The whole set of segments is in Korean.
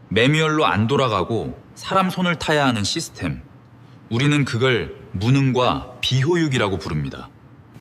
매뉴얼로 안 돌아가고 사람 손을 타야 하는 시스템. 우리는 그걸 무능과 비효율이라고 부릅니다.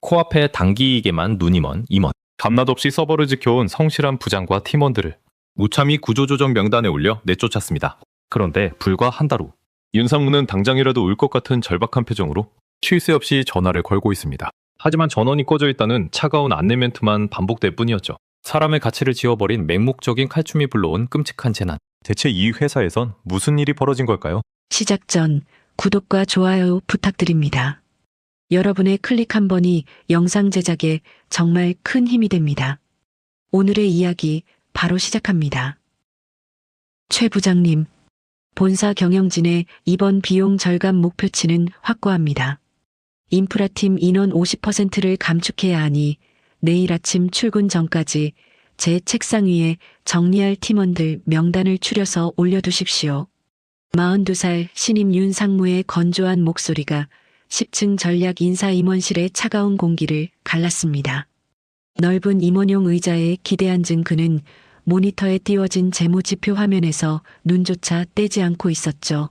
코앞에 단기이익에만 눈이 먼 임원. 밤낮 없이 서버를 지켜온 성실한 부장과 팀원들을 무참히 구조조정 명단에 올려 내쫓았습니다. 그런데 불과 한 달 후, 윤상무는 당장이라도 울 것 같은 절박한 표정으로 쉴 새 없이 전화를 걸고 있습니다. 하지만 전원이 꺼져 있다는 차가운 안내 멘트만 반복될 뿐이었죠. 사람의 가치를 지워버린 맹목적인 칼춤이 불러온 끔찍한 재난. 대체 이 회사에선 무슨 일이 벌어진 걸까요? 시작 전 구독과 좋아요 부탁드립니다. 여러분의 클릭 한 번이 영상 제작에 정말 큰 힘이 됩니다. 오늘의 이야기 바로 시작합니다. 최 부장님, 본사 경영진의 이번 비용 절감 목표치는 확고합니다. 인프라팀 인원 50%를 감축해야 하니 내일 아침 출근 전까지 제 책상 위에 정리할 팀원들 명단을 추려서 올려두십시오. 42살 신임 윤상무의 건조한 목소리가 10층 전략 인사 임원실의 차가운 공기를 갈랐습니다. 넓은 임원용 의자에 기대 앉은 그는 모니터에 띄워진 재무지표 화면에서 눈조차 떼지 않고 있었죠.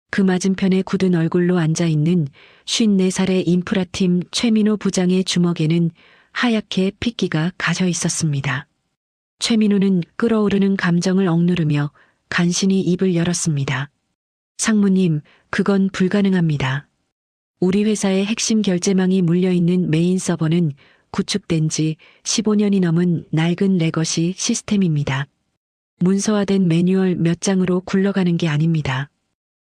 그 맞은편에 굳은 얼굴로 앉아있는 54살의 인프라팀 최민호 부장의 주먹에는 하얗게 핏기가 가져 있었습니다. 최민호는 끓어오르는 감정을 억누르며 간신히 입을 열었습니다. 상무님, 그건 불가능합니다. 우리 회사의 핵심 결제망이 물려있는 메인 서버는 구축된 지 15년이 넘은 낡은 레거시 시스템입니다. 문서화된 매뉴얼 몇 장으로 굴러가는 게 아닙니다.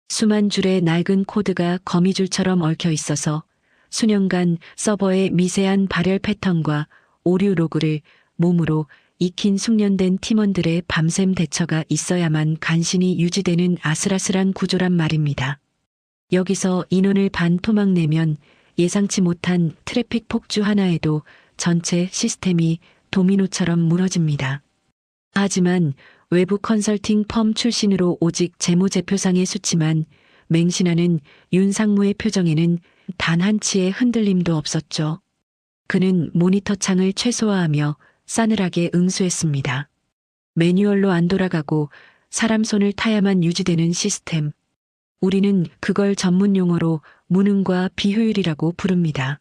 수만 줄의 낡은 코드가 거미줄처럼 얽혀 있어서 수년간 서버의 미세한 발열 패턴과 오류 로그를 몸으로 익힌 숙련된 팀원들의 밤샘 대처가 있어야만 간신히 유지되는 아슬아슬한 구조란 말입니다. 여기서 인원을 반토막 내면 예상치 못한 트래픽 폭주 하나에도 전체 시스템이 도미노처럼 무너집니다. 하지만 외부 컨설팅 펌 출신으로 오직 재무제표상의 수치만 맹신하는 윤상무의 표정에는 단 한치의 흔들림도 없었죠. 그는 모니터 창을 최소화하며 싸늘하게 응수했습니다. 매뉴얼로 안 돌아가고 사람 손을 타야만 유지되는 시스템. 우리는 그걸 전문 용어로 무능과 비효율이라고 부릅니다.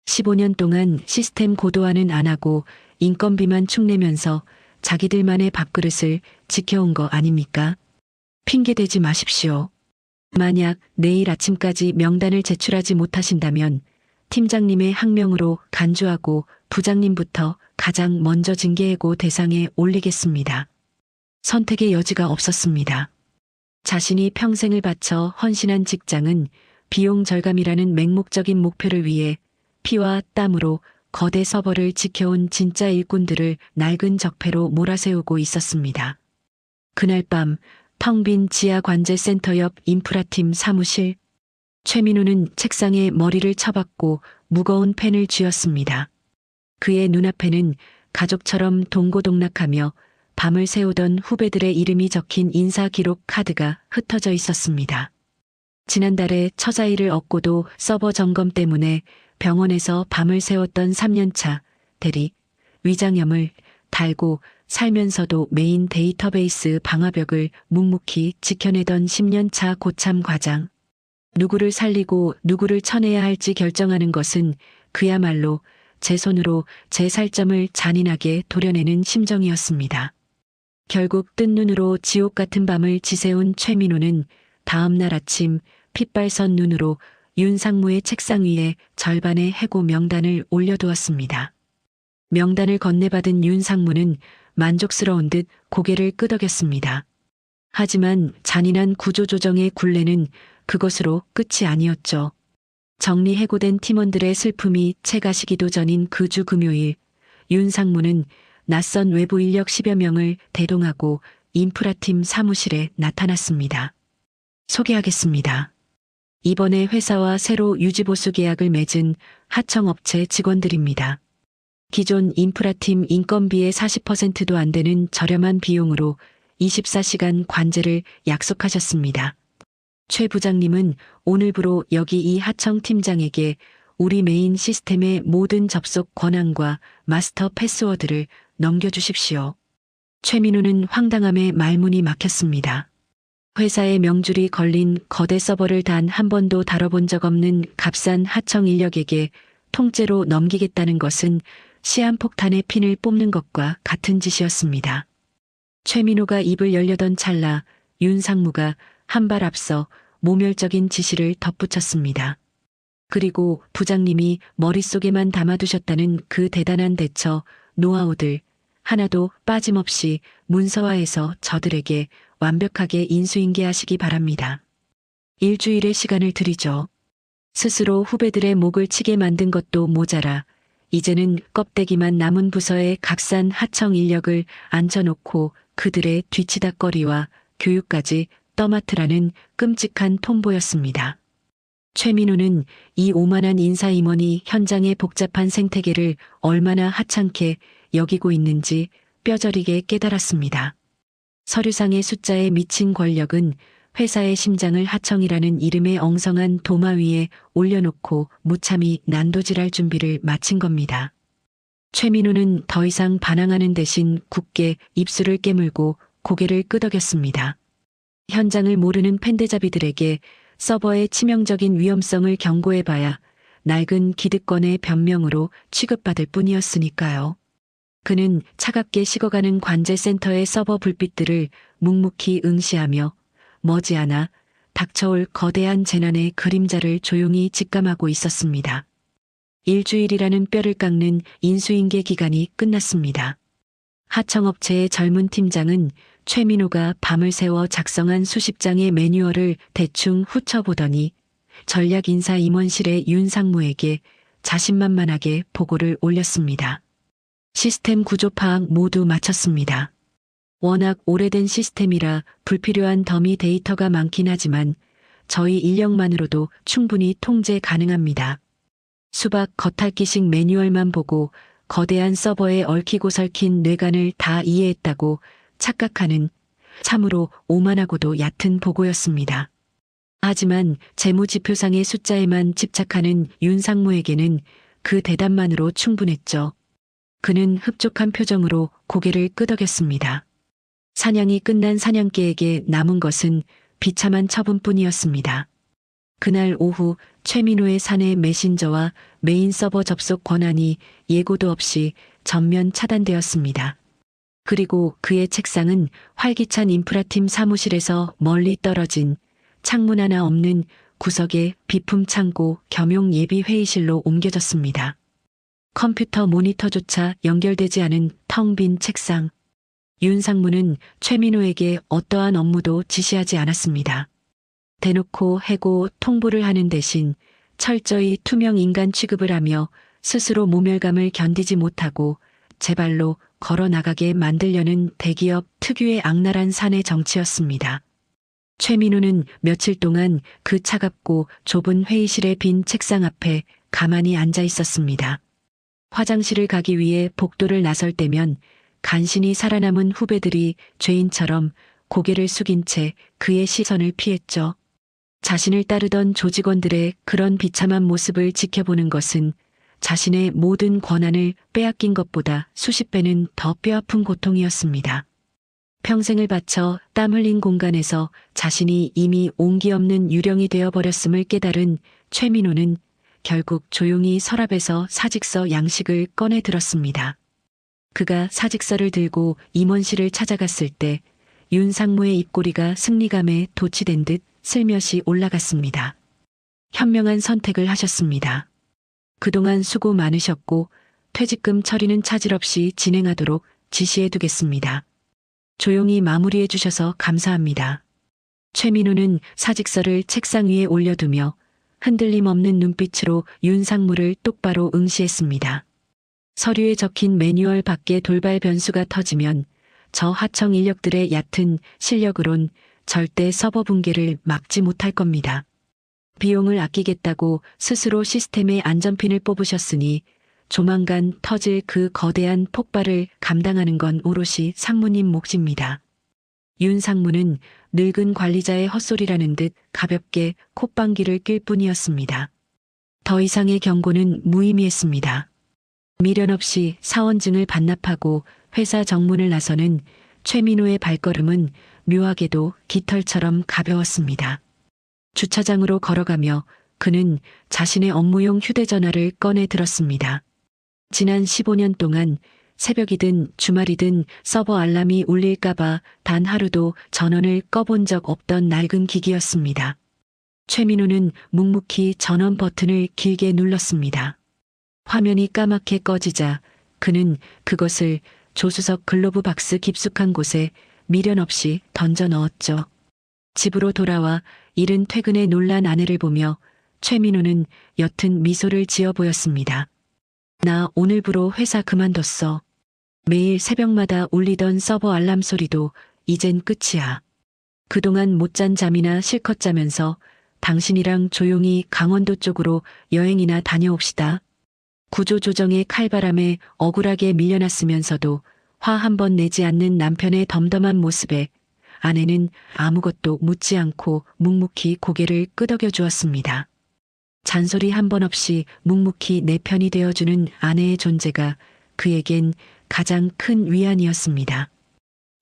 15년 동안 시스템 고도화는 안 하고 인건비만 축내면서 자기들만의 밥그릇을 지켜온 거 아닙니까? 핑계대지 마십시오. 만약 내일 아침까지 명단을 제출하지 못하신다면 팀장님의 항명으로 간주하고 부장님부터 가장 먼저 징계해고 대상에 올리겠습니다. 선택의 여지가 없었습니다. 자신이 평생을 바쳐 헌신한 직장은 비용 절감이라는 맹목적인 목표를 위해 피와 땀으로 거대 서버를 지켜온 진짜 일꾼들을 낡은 적폐로 몰아세우고 있었습니다. 그날 밤 텅 빈 지하관제센터 옆 인프라팀 사무실. 최민호는 책상에 머리를 쳐박고 무거운 펜을 쥐었습니다. 그의 눈앞에는 가족처럼 동고동락하며 밤을 새우던 후배들의 이름이 적힌 인사기록 카드가 흩어져 있었습니다. 지난달에 처자일을 얻고도 서버 점검 때문에 병원에서 밤을 새웠던 3년차 대리 위장염을 달고 살면서도 메인 데이터베이스 방화벽을 묵묵히 지켜내던 10년차 고참 과장. 누구를 살리고 누구를 쳐내야 할지 결정하는 것은 그야말로 제 손으로 제 살점을 잔인하게 도려내는 심정이었습니다. 결국 뜬 눈으로 지옥 같은 밤을 지새운 최민호는 다음 날 아침 핏발선 눈으로 윤상무의 책상 위에 절반의 해고 명단을 올려두었습니다. 명단을 건네받은 윤상무는 만족스러운 듯 고개를 끄덕였습니다. 하지만 잔인한 구조조정의 굴레는 그것으로 끝이 아니었죠. 정리 해고된 팀원들의 슬픔이 채가시기도 전인 그 주 금요일, 윤상무는 낯선 외부 인력 10여 명을 대동하고 인프라팀 사무실에 나타났습니다. 소개하겠습니다. 이번에 회사와 새로 유지보수 계약을 맺은 하청업체 직원들입니다. 기존 인프라팀 인건비의 40%도 안 되는 저렴한 비용으로 24시간 관제를 약속하셨습니다. 최 부장님은 오늘부로 여기 이 하청 팀장에게 우리 메인 시스템의 모든 접속 권한과 마스터 패스워드를 넘겨주십시오. 최민우는 황당함에 말문이 막혔습니다. 회사의 명줄이 걸린 거대 서버를 단 한 번도 다뤄본 적 없는 값싼 하청 인력에게 통째로 넘기겠다는 것은 시한폭탄의 핀을 뽑는 것과 같은 짓이었습니다. 최민우가 입을 열려던 찰나 윤상무가 한 발 앞서 모멸적인 지시를 덧붙였습니다. 그리고 부장님이 머릿속에만 담아두셨다는 그 대단한 대처, 노하우들 하나도 빠짐없이 문서화해서 저들에게 완벽하게 인수인계하시기 바랍니다. 일주일의 시간을 드리죠. 스스로 후배들의 목을 치게 만든 것도 모자라 이제는 껍데기만 남은 부서에 값싼 하청 인력을 앉혀놓고 그들의 뒤치다꺼리와 교육까지 떠맡으라는 끔찍한 통보였습니다. 최민우는 이 오만한 인사임원이 현장의 복잡한 생태계를 얼마나 하찮게 여기고 있는지 뼈저리게 깨달았습니다. 서류상의 숫자에 미친 권력은 회사의 심장을 하청이라는 이름의 엉성한 도마 위에 올려놓고 무참히 난도질할 준비를 마친 겁니다. 최민우는 더 이상 반항하는 대신 굳게 입술을 깨물고 고개를 끄덕였습니다. 현장을 모르는 팬데자비들에게 서버의 치명적인 위험성을 경고해봐야 낡은 기득권의 변명으로 취급받을 뿐이었으니까요. 그는 차갑게 식어가는 관제센터의 서버 불빛들을 묵묵히 응시하며 머지않아 닥쳐올 거대한 재난의 그림자를 조용히 직감하고 있었습니다. 일주일이라는 뼈를 깎는 인수인계 기간이 끝났습니다. 하청업체의 젊은 팀장은 최민우가 밤을 새워 작성한 수십 장의 매뉴얼을 대충 훑어보더니 전략인사 임원실의 윤상무에게 자신만만하게 보고를 올렸습니다. 시스템 구조 파악 모두 마쳤습니다. 워낙 오래된 시스템이라 불필요한 더미 데이터가 많긴 하지만 저희 인력만으로도 충분히 통제 가능합니다. 수박 겉핥기식 매뉴얼만 보고 거대한 서버에 얽히고 설킨 뇌관을 다 이해했다고 착각하는 참으로 오만하고도 얕은 보고였습니다. 하지만 재무지표상의 숫자에만 집착하는 윤상무에게는 그 대답만으로 충분했죠. 그는 흡족한 표정으로 고개를 끄덕였습니다. 사냥이 끝난 사냥개에게 남은 것은 비참한 처분뿐이었습니다. 그날 오후 최민우의 사내 메신저와 메인 서버 접속 권한이 예고도 없이 전면 차단되었습니다. 그리고 그의 책상은 활기찬 인프라팀 사무실에서 멀리 떨어진 창문 하나 없는 구석의 비품 창고 겸용 예비 회의실로 옮겨졌습니다. 컴퓨터 모니터조차 연결되지 않은 텅 빈 책상. 윤상무는 최민우에게 어떠한 업무도 지시하지 않았습니다. 대놓고 해고 통보를 하는 대신 철저히 투명 인간 취급을 하며 스스로 모멸감을 견디지 못하고 제 발로 걸어 나가게 만들려는 대기업 특유의 악랄한 사내 정치였습니다. 최민우는 며칠 동안 그 차갑고 좁은 회의실의 빈 책상 앞에 가만히 앉아 있었습니다. 화장실을 가기 위해 복도를 나설 때면 간신히 살아남은 후배들이 죄인처럼 고개를 숙인 채 그의 시선을 피했죠. 자신을 따르던 조직원들의 그런 비참한 모습을 지켜보는 것은 자신의 모든 권한을 빼앗긴 것보다 수십 배는 더 뼈아픈 고통이었습니다. 평생을 바쳐 땀 흘린 공간에서 자신이 이미 온기 없는 유령이 되어버렸음을 깨달은 최민우는 결국 조용히 서랍에서 사직서 양식을 꺼내 들었습니다. 그가 사직서를 들고 임원실을 찾아갔을 때 윤상무의 입꼬리가 승리감에 도취된 듯 슬며시 올라갔습니다. 현명한 선택을 하셨습니다. 그동안 수고 많으셨고 퇴직금 처리는 차질 없이 진행하도록 지시해두겠습니다. 조용히 마무리해 주셔서 감사합니다. 최민우는 사직서를 책상 위에 올려두며 흔들림 없는 눈빛으로 윤상무를 똑바로 응시했습니다. 서류에 적힌 매뉴얼 밖에 돌발 변수가 터지면 저 하청 인력들의 얕은 실력으론 절대 서버 붕괴를 막지 못할 겁니다. 비용을 아끼겠다고 스스로 시스템의 안전핀을 뽑으셨으니 조만간 터질 그 거대한 폭발을 감당하는 건 오롯이 상무님 몫입니다. 윤상무는 늙은 관리자의 헛소리라는 듯 가볍게 콧방귀를 낄 뿐이었습니다. 더 이상의 경고는 무의미했습니다. 미련 없이 사원증을 반납하고 회사 정문을 나서는 최민호의 발걸음은 묘하게도 깃털처럼 가벼웠습니다. 주차장으로 걸어가며 그는 자신의 업무용 휴대전화를 꺼내 들었습니다. 지난 15년 동안 새벽이든 주말이든 서버 알람이 울릴까봐 단 하루도 전원을 꺼본 적 없던 낡은 기기였습니다. 최민호는 묵묵히 전원 버튼을 길게 눌렀습니다. 화면이 까맣게 꺼지자 그는 그것을 조수석 글로브 박스 깊숙한 곳에 미련 없이 던져 넣었죠. 집으로 돌아와 이른 퇴근에 놀란 아내를 보며 최민호는 옅은 미소를 지어 보였습니다. 나 오늘부로 회사 그만뒀어. 매일 새벽마다 울리던 서버 알람 소리도 이젠 끝이야. 그동안 못 잔 잠이나 실컷 자면서 당신이랑 조용히 강원도 쪽으로 여행이나 다녀옵시다. 구조조정의 칼바람에 억울하게 밀려났으면서도 화 한 번 내지 않는 남편의 덤덤한 모습에 아내는 아무것도 묻지 않고 묵묵히 고개를 끄덕여 주었습니다. 잔소리 한 번 없이 묵묵히 내 편이 되어주는 아내의 존재가 그에겐 가장 큰 위안이었습니다.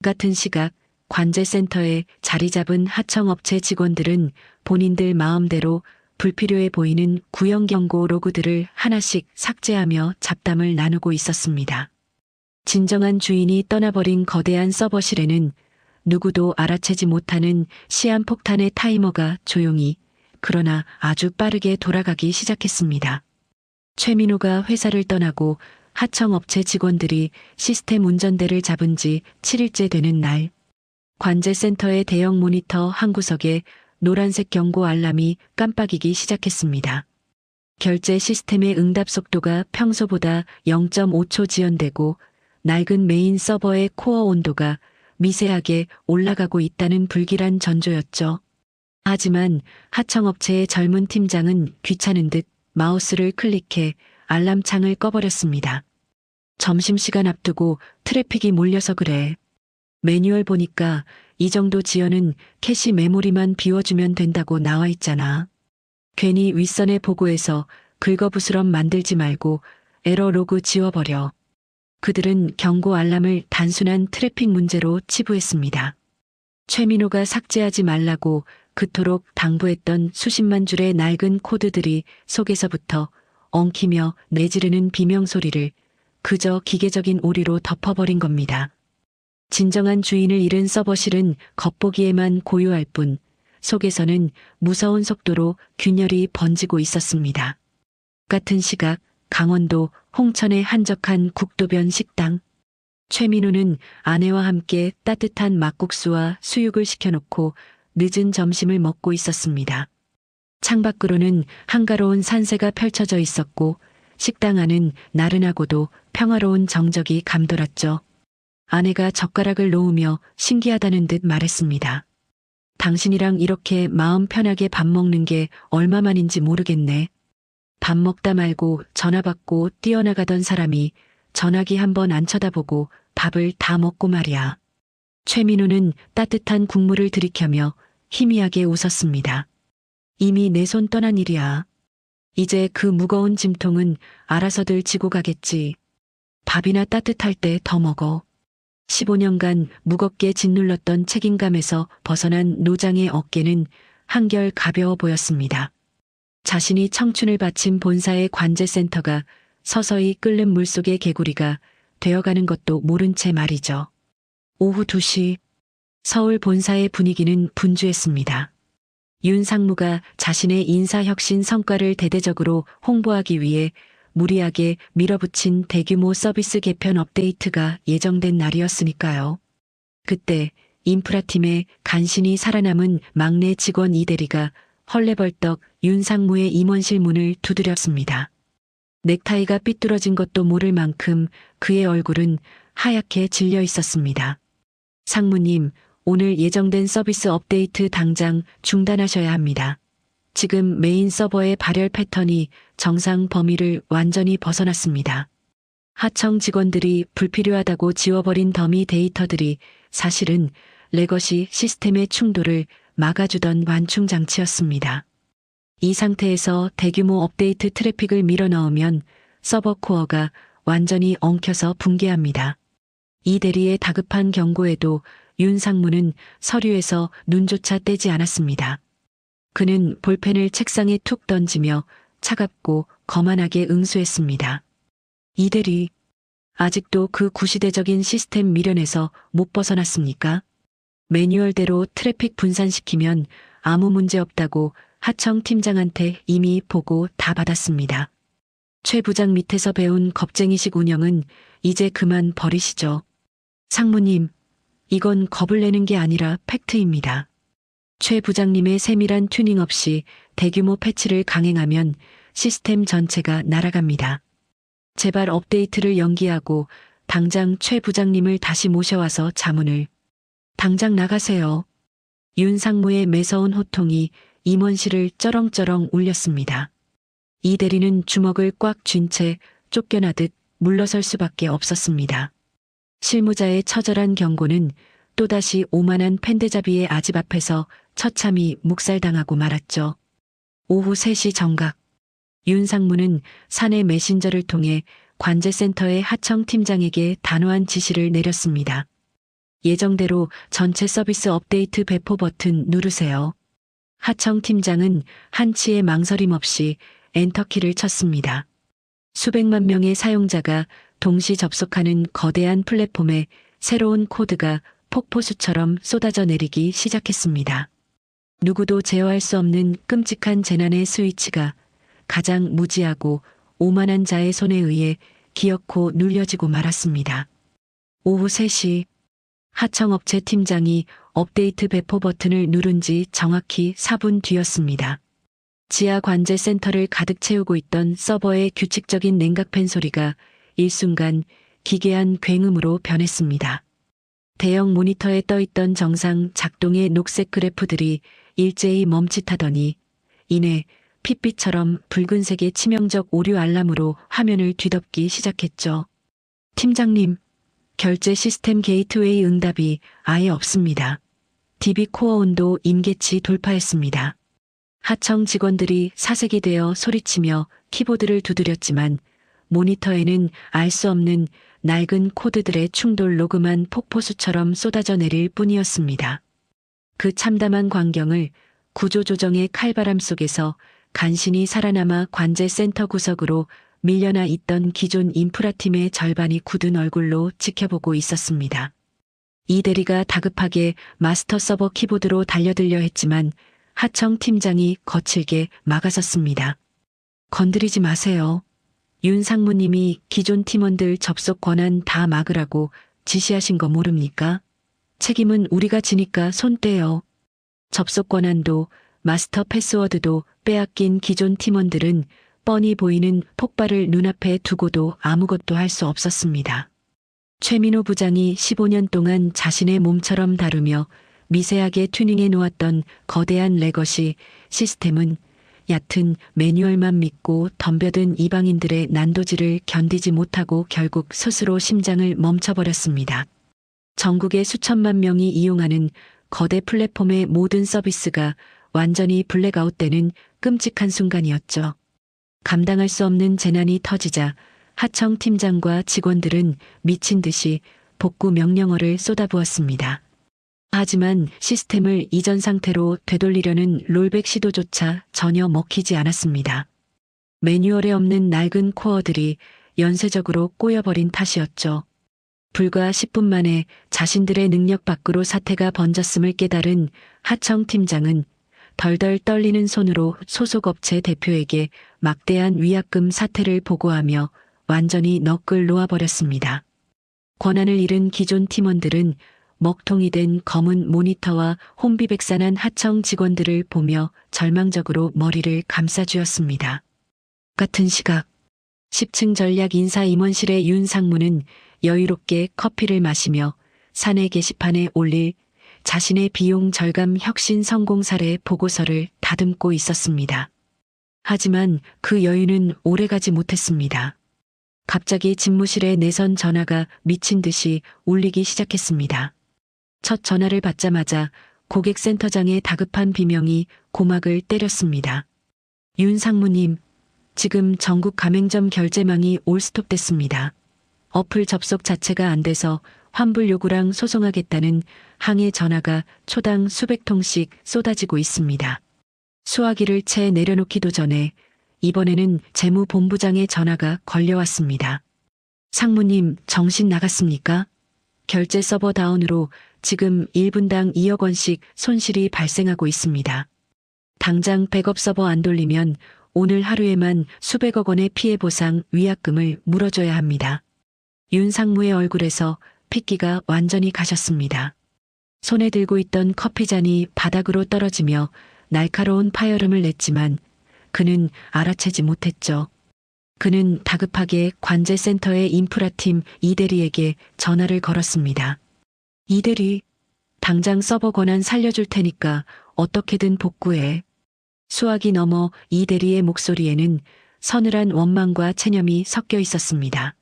같은 시각 관제센터에 자리 잡은 하청업체 직원들은 본인들 마음대로 불필요해 보이는 구형 경고 로그들을 하나씩 삭제하며 잡담을 나누고 있었습니다. 진정한 주인이 떠나버린 거대한 서버실에는 누구도 알아채지 못하는 시한폭탄의 타이머가 조용히 그러나 아주 빠르게 돌아가기 시작했습니다. 최민호가 회사를 떠나고 하청업체 직원들이 시스템 운전대를 잡은 지 7일째 되는 날, 관제센터의 대형 모니터 한 구석에 노란색 경고 알람이 깜빡이기 시작했습니다. 결제 시스템의 응답 속도가 평소보다 0.5초 지연되고 낡은 메인 서버의 코어 온도가 미세하게 올라가고 있다는 불길한 전조였죠. 하지만 하청업체의 젊은 팀장은 귀찮은 듯 마우스를 클릭해 알람창을 꺼버렸습니다. 점심시간 앞두고 트래픽이 몰려서 그래. 매뉴얼 보니까 이 정도 지연은 캐시 메모리만 비워주면 된다고 나와 있잖아. 괜히 윗선에 보고해서 긁어부스럼 만들지 말고 에러 로그 지워버려. 그들은 경고 알람을 단순한 트래픽 문제로 치부했습니다. 최민호가 삭제하지 말라고 그토록 당부했던 수십만 줄의 낡은 코드들이 속에서부터 엉키며 내지르는 비명소리를 그저 기계적인 오류로 덮어버린 겁니다. 진정한 주인을 잃은 서버실은 겉보기에만 고요할 뿐 속에서는 무서운 속도로 균열이 번지고 있었습니다. 같은 시각 강원도 홍천의 한적한 국도변 식당. 최민호는 아내와 함께 따뜻한 막국수와 수육을 시켜놓고 늦은 점심을 먹고 있었습니다. 창밖으로는 한가로운 산세가 펼쳐져 있었고 식당 안은 나른하고도 평화로운 정적이 감돌았죠. 아내가 젓가락을 놓으며 신기하다는 듯 말했습니다. 당신이랑 이렇게 마음 편하게 밥 먹는 게 얼마만인지 모르겠네. 밥 먹다 말고 전화 받고 뛰어나가던 사람이 전화기 한번 안 쳐다보고 밥을 다 먹고 말이야. 최민호는 따뜻한 국물을 들이켜며 희미하게 웃었습니다. 이미 내 손 떠난 일이야. 이제 그 무거운 짐통은 알아서들 지고 가겠지. 밥이나 따뜻할 때 더 먹어. 15년간 무겁게 짓눌렀던 책임감에서 벗어난 노장의 어깨는 한결 가벼워 보였습니다. 자신이 청춘을 바친 본사의 관제센터가 서서히 끓는 물속의 개구리가 되어가는 것도 모른 채 말이죠. 오후 2시 서울 본사의 분위기는 분주했습니다. 윤 상무가 자신의 인사혁신 성과를 대대적으로 홍보하기 위해 무리하게 밀어붙인 대규모 서비스 개편 업데이트가 예정된 날이었으니까요. 그때 인프라팀에 간신히 살아남은 막내 직원 이대리가 헐레벌떡 윤 상무의 임원실 문을 두드렸습니다. 넥타이가 삐뚤어진 것도 모를 만큼 그의 얼굴은 하얗게 질려 있었습니다. 상무님, 오늘 예정된 서비스 업데이트 당장 중단하셔야 합니다. 지금 메인 서버의 발열 패턴이 정상 범위를 완전히 벗어났습니다. 하청 직원들이 불필요하다고 지워버린 더미 데이터들이 사실은 레거시 시스템의 충돌을 막아주던 완충 장치였습니다. 이 상태에서 대규모 업데이트 트래픽을 밀어넣으면 서버 코어가 완전히 엉켜서 붕괴합니다. 이 대리의 다급한 경고에도 윤 상무는 서류에서 눈조차 떼지 않았습니다. 그는 볼펜을 책상에 툭 던지며 차갑고 거만하게 응수했습니다. 이 대리, 아직도 그 구시대적인 시스템 미련에서 못 벗어났습니까? 매뉴얼대로 트래픽 분산시키면 아무 문제 없다고 하청 팀장한테 이미 보고 다 받았습니다. 최 부장 밑에서 배운 겁쟁이식 운영은 이제 그만 버리시죠. 상무님, 이건 겁을 내는 게 아니라 팩트입니다. 최 부장님의 세밀한 튜닝 없이 대규모 패치를 강행하면 시스템 전체가 날아갑니다. 제발 업데이트를 연기하고 당장 최 부장님을 다시 모셔와서 자문을. 당장 나가세요. 윤 상무의 매서운 호통이 임원실을 쩌렁쩌렁 울렸습니다. 이 대리는 주먹을 꽉 쥔 채 쫓겨나듯 물러설 수밖에 없었습니다. 실무자의 처절한 경고는 또다시 오만한 펜대잡이의 아집 앞에서 처참히 묵살당하고 말았죠. 오후 3시 정각. 윤 상무는 사내 메신저를 통해 관제센터의 하청 팀장에게 단호한 지시를 내렸습니다. 예정대로 전체 서비스 업데이트 배포 버튼 누르세요. 하청 팀장은 한치의 망설임 없이 엔터키를 쳤습니다. 수백만 명의 사용자가 동시 접속하는 거대한 플랫폼에 새로운 코드가 폭포수처럼 쏟아져 내리기 시작했습니다. 누구도 제어할 수 없는 끔찍한 재난의 스위치가 가장 무지하고 오만한 자의 손에 의해 기어코 눌려지고 말았습니다. 오후 3시 하청업체 팀장이 업데이트 배포 버튼을 누른 지 정확히 4분 뒤였습니다. 지하 관제 센터를 가득 채우고 있던 서버의 규칙적인 냉각팬 소리가 일순간 기괴한 굉음으로 변했습니다. 대형 모니터에 떠있던 정상 작동의 녹색 그래프들이 일제히 멈칫하더니 이내 핏빛처럼 붉은색의 치명적 오류 알람으로 화면을 뒤덮기 시작했죠. 팀장님, 결제 시스템 게이트웨이 응답이 아예 없습니다. DB 코어 온도 임계치 돌파했습니다. 하청 직원들이 사색이 되어 소리치며 키보드를 두드렸지만 모니터에는 알 수 없는 낡은 코드들의 충돌 로그만 폭포수처럼 쏟아져 내릴 뿐이었습니다. 그 참담한 광경을 구조조정의 칼바람 속에서 간신히 살아남아 관제센터 구석으로 밀려나 있던 기존 인프라팀의 절반이 굳은 얼굴로 지켜보고 있었습니다. 이 대리가 다급하게 마스터 서버 키보드로 달려들려 했지만 하청 팀장이 거칠게 막아섰습니다. 건드리지 마세요. 윤 상무님이 기존 팀원들 접속 권한 다 막으라고 지시하신 거 모릅니까? 책임은 우리가 지니까 손 떼요. 접속 권한도 마스터 패스워드도 빼앗긴 기존 팀원들은 뻔히 보이는 폭발을 눈앞에 두고도 아무것도 할 수 없었습니다. 최민호 부장이 15년 동안 자신의 몸처럼 다루며 미세하게 튜닝해 놓았던 거대한 레거시 시스템은 얕은 매뉴얼만 믿고 덤벼든 이방인들의 난도질을 견디지 못하고 결국 스스로 심장을 멈춰버렸습니다. 전국의 수천만 명이 이용하는 거대 플랫폼의 모든 서비스가 완전히 블랙아웃되는 끔찍한 순간이었죠. 감당할 수 없는 재난이 터지자 하청 팀장과 직원들은 미친 듯이 복구 명령어를 쏟아부었습니다. 하지만 시스템을 이전 상태로 되돌리려는 롤백 시도조차 전혀 먹히지 않았습니다. 매뉴얼에 없는 낡은 코어들이 연쇄적으로 꼬여버린 탓이었죠. 불과 10분 만에 자신들의 능력 밖으로 사태가 번졌음을 깨달은 하청 팀장은 덜덜 떨리는 손으로 소속업체 대표에게 막대한 위약금 사태를 보고하며 완전히 넋을 놓아버렸습니다. 권한을 잃은 기존 팀원들은 먹통이 된 검은 모니터와 혼비백산한 하청 직원들을 보며 절망적으로 머리를 감싸쥐었습니다. 같은 시각 10층 전략 인사 임원실의 윤 상무는 여유롭게 커피를 마시며 사내 게시판에 올릴 자신의 비용 절감 혁신 성공 사례 보고서를 다듬고 있었습니다. 하지만 그 여유는 오래가지 못했습니다. 갑자기 집무실에 내선 전화가 미친 듯이 울리기 시작했습니다. 첫 전화를 받자마자 고객센터장의 다급한 비명이 고막을 때렸습니다. 윤 상무님, 지금 전국 가맹점 결제망이 올스톱됐습니다. 어플 접속 자체가 안 돼서 환불 요구랑 소송하겠다는 항해 전화가 초당 수백 통씩 쏟아지고 있습니다. 수화기를 채 내려놓기도 전에 이번에는 재무본부장의 전화가 걸려왔습니다. 상무님, 정신 나갔습니까? 결제 서버 다운으로 지금 1분당 2억 원씩 손실이 발생하고 있습니다. 당장 백업 서버 안 돌리면 오늘 하루에만 수백억 원의 피해 보상 위약금을 물어줘야 합니다. 윤 상무의 얼굴에서 핏기가 완전히 가셨습니다. 손에 들고 있던 커피잔이 바닥으로 떨어지며 날카로운 파열음을 냈지만 그는 알아채지 못했죠. 그는 다급하게 관제센터의 인프라팀 이대리에게 전화를 걸었습니다. 이대리, 당장 서버 권한 살려줄 테니까 어떻게든 복구해. 수화기 너머 이대리의 목소리에는 서늘한 원망과 체념이 섞여 있었습니다.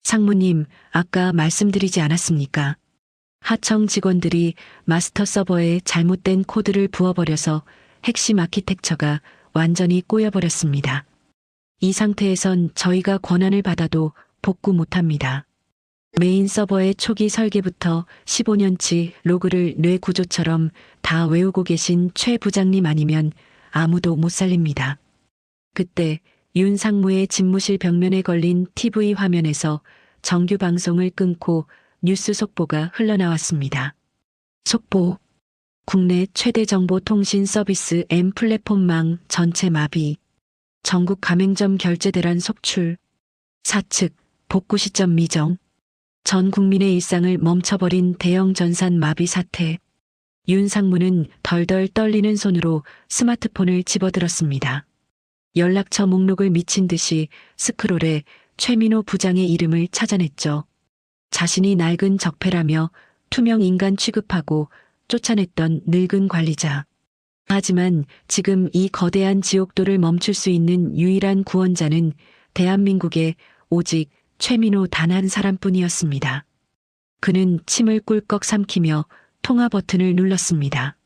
상무님, 아까 말씀드리지 않았습니까? 하청 직원들이 마스터 서버에 잘못된 코드를 부어버려서 핵심 아키텍처가 완전히 꼬여버렸습니다. 이 상태에선 저희가 권한을 받아도 복구 못합니다. 메인 서버의 초기 설계부터 15년치 로그를 뇌 구조처럼 다 외우고 계신 최 부장님 아니면 아무도 못 살립니다. 그때 윤 상무의 집무실 벽면에 걸린 TV 화면에서 정규 방송을 끊고 뉴스 속보가 흘러나왔습니다. 속보. 국내 최대 정보통신 서비스 M 플랫폼망 전체 마비. 전국 가맹점 결제 대란 속출. 사측 복구 시점 미정. 전 국민의 일상을 멈춰버린 대형 전산 마비 사태. 윤 상무는 덜덜 떨리는 손으로 스마트폰을 집어들었습니다. 연락처 목록을 미친 듯이 스크롤에 최민호 부장의 이름을 찾아냈죠. 자신이 낡은 적폐라며 투명 인간 취급하고 쫓아냈던 늙은 관리자. 하지만 지금 이 거대한 지옥도를 멈출 수 있는 유일한 구원자는 대한민국에 오직 최민호 단 한 사람뿐이었습니다. 그는 침을 꿀꺽 삼키며 통화 버튼을 눌렀습니다.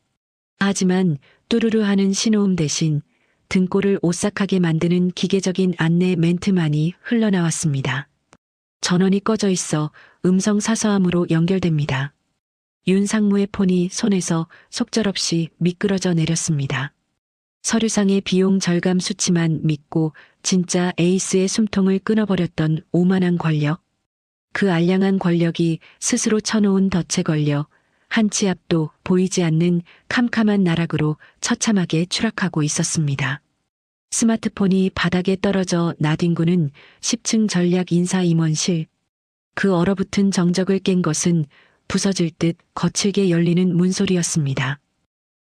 하지만 뚜루루 하는 신호음 대신 등골을 오싹하게 만드는 기계적인 안내 멘트만이 흘러나왔습니다. 전원이 꺼져 있어 음성 사서함으로 연결됩니다. 윤 상무의 폰이 손에서 속절없이 미끄러져 내렸습니다. 서류상의 비용 절감 수치만 믿고 진짜 에이스의 숨통을 끊어버렸던 오만한 권력. 그 알량한 권력이 스스로 쳐놓은 덫에 걸려 한 치 앞도 보이지 않는 캄캄한 나락으로 처참하게 추락하고 있었습니다. 스마트폰이 바닥에 떨어져 나뒹구는 10층 전략 인사 임원실. 그 얼어붙은 정적을 깬 것은 부서질 듯 거칠게 열리는 문소리였습니다.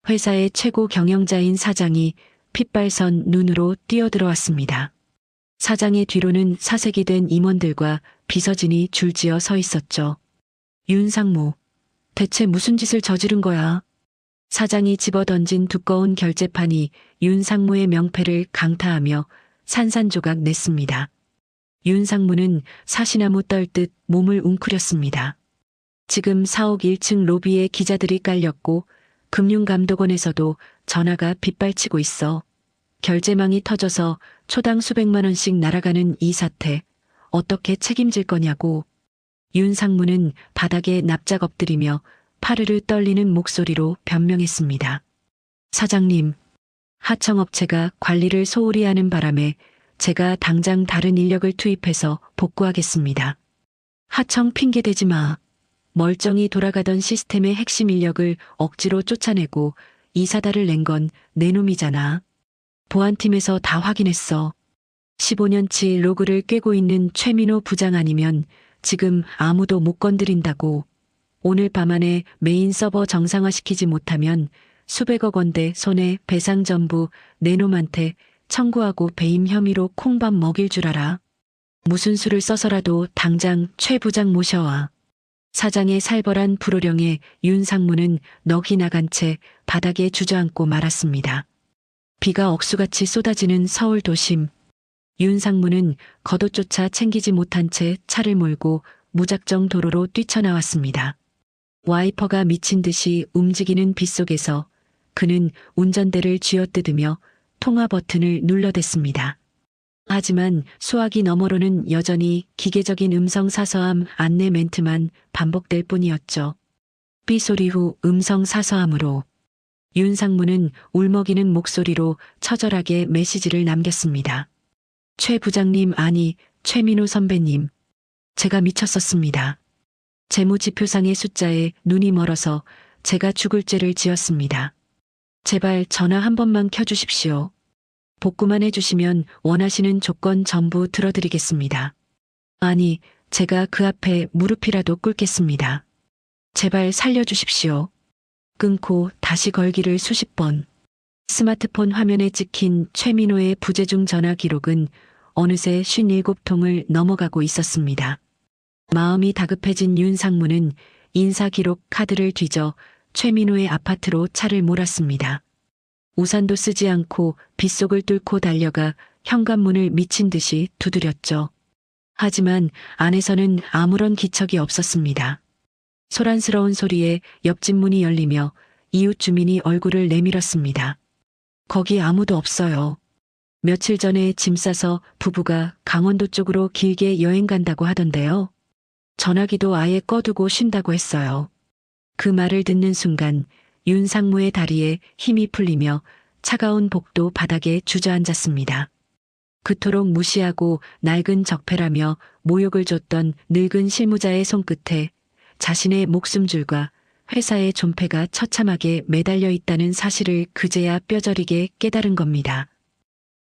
회사의 최고 경영자인 사장이 핏발선 눈으로 뛰어들어왔습니다. 사장의 뒤로는 사색이 된 임원들과 비서진이 줄지어 서 있었죠. 윤 상무, 대체 무슨 짓을 저지른 거야? 사장이 집어던진 두꺼운 결제판이 윤 상무의 명패를 강타하며 산산조각 냈습니다. 윤 상무는 사시나무 떨듯 몸을 웅크렸습니다. 지금 사옥 1층 로비에 기자들이 깔렸고 금융감독원에서도 전화가 빗발치고 있어. 결제망이 터져서 초당 수백만 원씩 날아가는 이 사태 어떻게 책임질 거냐고. 윤 상무는 바닥에 납작 엎드리며 파르르 떨리는 목소리로 변명했습니다. 사장님, 하청업체가 관리를 소홀히 하는 바람에 제가 당장 다른 인력을 투입해서 복구하겠습니다. 하청 핑계대지 마. 멀쩡히 돌아가던 시스템의 핵심 인력을 억지로 쫓아내고 이사다를 낸 건 내 놈이잖아. 보안팀에서 다 확인했어. 15년치 로그를 꿰고 있는 최민호 부장 아니면 지금 아무도 못 건드린다고. 오늘 밤 안에 메인 서버 정상화시키지 못하면 수백억 원대 손해 배상 전부 내 놈한테 청구하고 배임 혐의로 콩밥 먹일 줄 알아. 무슨 수를 써서라도 당장 최 부장 모셔와. 사장의 살벌한 불호령에 윤 상무는 넋이 나간 채 바닥에 주저앉고 말았습니다. 비가 억수같이 쏟아지는 서울 도심. 윤 상무는 겉옷조차 챙기지 못한 채 차를 몰고 무작정 도로로 뛰쳐나왔습니다. 와이퍼가 미친 듯이 움직이는 빗속에서 그는 운전대를 쥐어뜯으며 통화 버튼을 눌러댔습니다. 하지만 수화기 너머로는 여전히 기계적인 음성 사서함 안내 멘트만 반복될 뿐이었죠. 삐소리 후 음성 사서함으로 윤상무는 울먹이는 목소리로 처절하게 메시지를 남겼습니다. 최 부장님, 아니 최민호 선배님. 제가 미쳤었습니다. 재무지표상의 숫자에 눈이 멀어서 제가 죽을 죄를 지었습니다. 제발 전화 한 번만 켜주십시오. 복구만 해주시면 원하시는 조건 전부 들어드리겠습니다. 아니, 제가 그 앞에 무릎이라도 꿇겠습니다. 제발 살려주십시오. 끊고 다시 걸기를 수십 번. 스마트폰 화면에 찍힌 최민호의 부재중 전화 기록은 어느새 57통을 넘어가고 있었습니다. 마음이 다급해진 윤상무는 인사기록 카드를 뒤져 최민호의 아파트로 차를 몰았습니다. 우산도 쓰지 않고 빗속을 뚫고 달려가 현관문을 미친 듯이 두드렸죠. 하지만 안에서는 아무런 기척이 없었습니다. 소란스러운 소리에 옆집 문이 열리며 이웃 주민이 얼굴을 내밀었습니다. 거기 아무도 없어요. 며칠 전에 짐 싸서 부부가 강원도 쪽으로 길게 여행 간다고 하던데요. 전화기도 아예 꺼두고 쉰다고 했어요. 그 말을 듣는 순간 윤상무의 다리에 힘이 풀리며 차가운 복도 바닥에 주저앉았습니다. 그토록 무시하고 낡은 적폐라며 모욕을 줬던 늙은 실무자의 손끝에 자신의 목숨줄과 회사의 존폐가 처참하게 매달려 있다는 사실을 그제야 뼈저리게 깨달은 겁니다.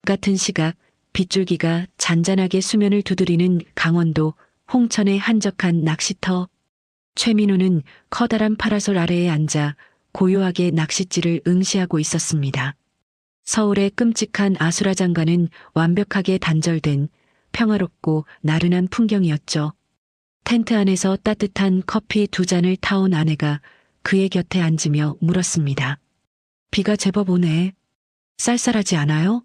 같은 시각 빗줄기가 잔잔하게 수면을 두드리는 강원도 홍천의 한적한 낚시터. 최민호는 커다란 파라솔 아래에 앉아 고요하게 낚싯질을 응시하고 있었습니다. 서울의 끔찍한 아수라장과는 완벽하게 단절된 평화롭고 나른한 풍경이었죠. 텐트 안에서 따뜻한 커피 2잔을 타온 아내가 그의 곁에 앉으며 물었습니다. 비가 제법 오네. 쌀쌀하지 않아요?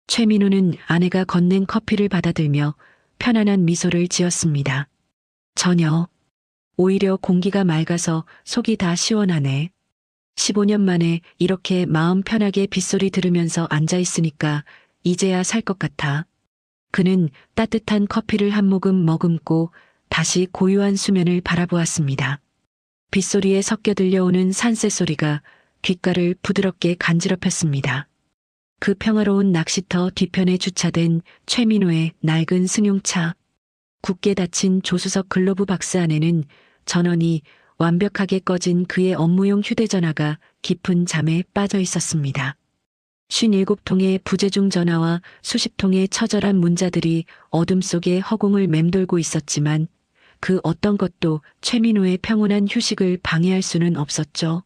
최민호는 아내가 건넨 커피를 받아들며 편안한 미소를 지었습니다. 전혀. 오히려 공기가 맑아서 속이 다 시원하네. 15년 만에 이렇게 마음 편하게 빗소리 들으면서 앉아있으니까 이제야 살 것 같아. 그는 따뜻한 커피를 한 모금 머금고 다시 고요한 수면을 바라보았습니다. 빗소리에 섞여 들려오는 산새 소리가 귓가를 부드럽게 간지럽혔습니다. 그 평화로운 낚시터 뒤편에 주차된 최민호의 낡은 승용차. 굳게 닫힌 조수석 글로브 박스 안에는 전원이 완벽하게 꺼진 그의 업무용 휴대전화가 깊은 잠에 빠져 있었습니다. 57통의 부재중 전화와 수십 통의 처절한 문자들이 어둠 속에 허공을 맴돌고 있었지만 그 어떤 것도 최민호의 평온한 휴식을 방해할 수는 없었죠.